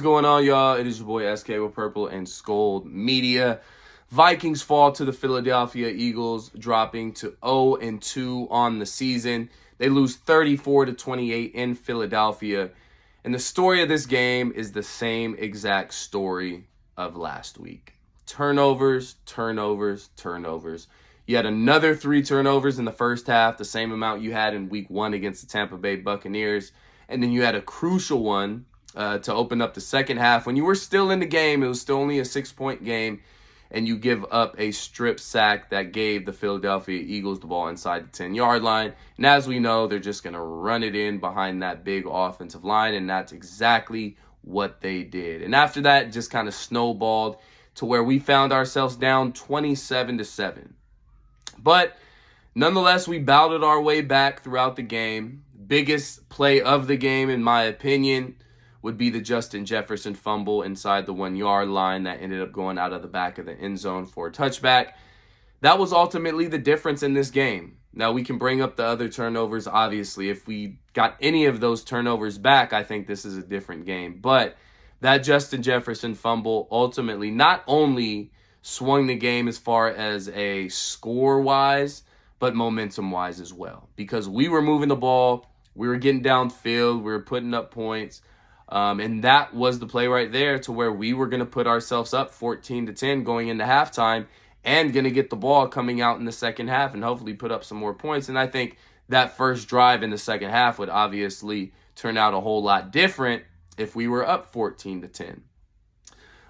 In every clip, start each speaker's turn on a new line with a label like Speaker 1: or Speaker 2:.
Speaker 1: going on, y'all? It is your boy SK with Purple and SKOL'd Media. Vikings fall to the Philadelphia Eagles, dropping to 0-2 on the season. They lose 34-28 in Philadelphia. And the story of this game is the same exact story of last week. Turnovers, turnovers, turnovers. You had another 3 turnovers in the first half, the same amount you had in week 1 against the Tampa Bay Buccaneers. And then you had a crucial one to open up the second half. When you were still in the game, it was still only a 6-point game, and you give up a strip sack that gave the Philadelphia Eagles the ball inside the 10-yard line. And as we know, they're just going to run it in behind that big offensive line, and that's exactly what they did. And after that, it just kind of snowballed to where we found ourselves down 27-7. But nonetheless, we battled our way back throughout the game. Biggest play of the game, in my opinion, would be the Justin Jefferson fumble inside the 1-yard line that ended up going out of the back of the end zone for a touchback. That was ultimately the difference in this game. Now, we can bring up the other turnovers, obviously. If we got any of those turnovers back, I think this is a different game. But that Justin Jefferson fumble ultimately not only swung the game as far as a score-wise, but momentum-wise as well. Because we were moving the ball, we were getting downfield, we were putting up points, and that was the play right there to where we were going to put ourselves up 14-10 going into halftime and going to get the ball coming out in the second half and hopefully put up some more points. And I think that first drive in the second half would obviously turn out a whole lot different if we were up 14-10.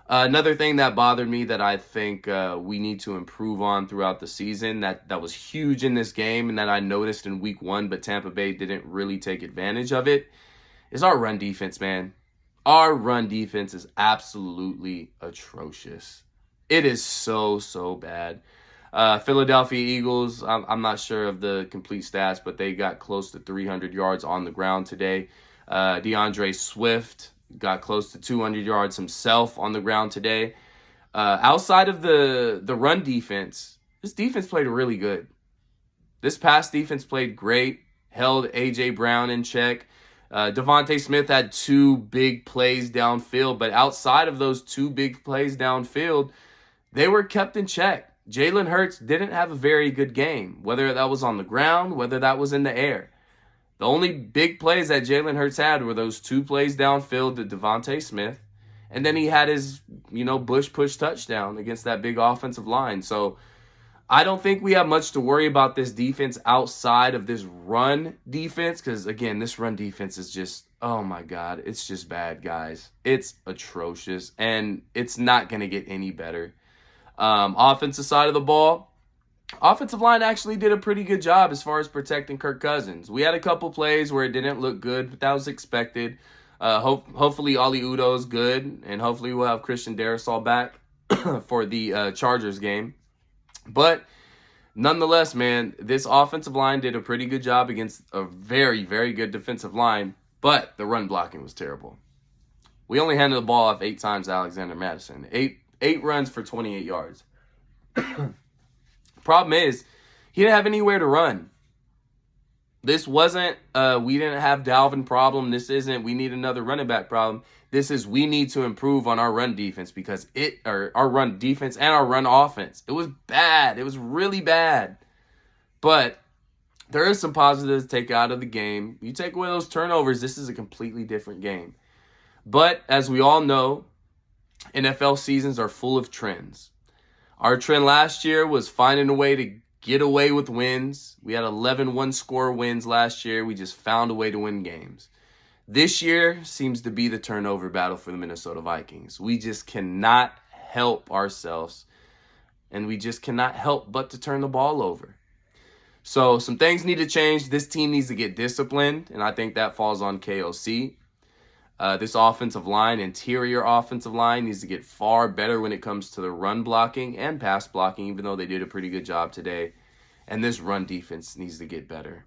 Speaker 1: Another thing that bothered me that I think we need to improve on throughout the season that was huge in this game and that I noticed in week 1, but Tampa Bay didn't really take advantage of it, is our run defense, man. Our run defense is absolutely atrocious. It is so bad. Philadelphia Eagles, I'm not sure of the complete stats, but they got close to 300 yards on the ground today. DeAndre Swift got close to 200 yards himself on the ground today. Outside of the run defense, this defense played really good. This pass defense played great, held A.J. Brown in check. Devontae Smith had 2 big plays downfield, but outside of those 2 big plays downfield, they were kept in check. Jalen Hurts didn't have a very good game, whether that was on the ground, whether that was in the air. The only big plays that Jalen Hurts had were those 2 plays downfield to Devontae Smith, and then he had his, Bush push touchdown against that big offensive line. So I don't think we have much to worry about this defense outside of this run defense because, again, this run defense is just, oh, my God, it's just bad, guys. It's atrocious, and it's not going to get any better. Offensive side of the ball, offensive line actually did a pretty good job as far as protecting Kirk Cousins. We had a couple plays where it didn't look good, but that was expected. Hopefully, Oli Udoh's good, and hopefully we'll have Christian Darrisaw back for the Chargers game. But nonetheless, man, this offensive line did a pretty good job against a very, very good defensive line, but the run blocking was terrible. We only handed the ball off 8 times to Alexander Madison. 8 runs for 28 yards. Problem is, he didn't have anywhere to run. This wasn't, we didn't have Dalvin problem. This isn't, we need another running back problem. This is, we need to improve on our run defense because our run defense and our run offense. It was bad. It was really bad. But there is some positives to take out of the game. You take away those turnovers, this is a completely different game. But as we all know, NFL seasons are full of trends. Our trend last year was finding a way to get away with wins. We had 11 one-score wins last year. We just found a way to win games. This year seems to be the turnover battle for the Minnesota Vikings. We just cannot help ourselves, and we just cannot help but to turn the ball over. So some things need to change. This team needs to get disciplined, and I think that falls on KOC. This offensive line, interior offensive line, needs to get far better when it comes to the run blocking and pass blocking, even though they did a pretty good job today. And this run defense needs to get better.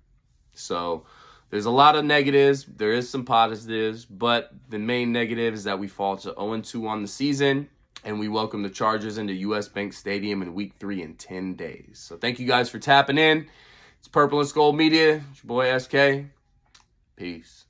Speaker 1: So there's a lot of negatives. There is some positives, but the main negative is that we fall to 0-2 on the season, and we welcome the Chargers into US Bank Stadium in week 3 in 10 days. So thank you guys for tapping in. It's Purple and SKOL'd Media. It's your boy SK. Peace.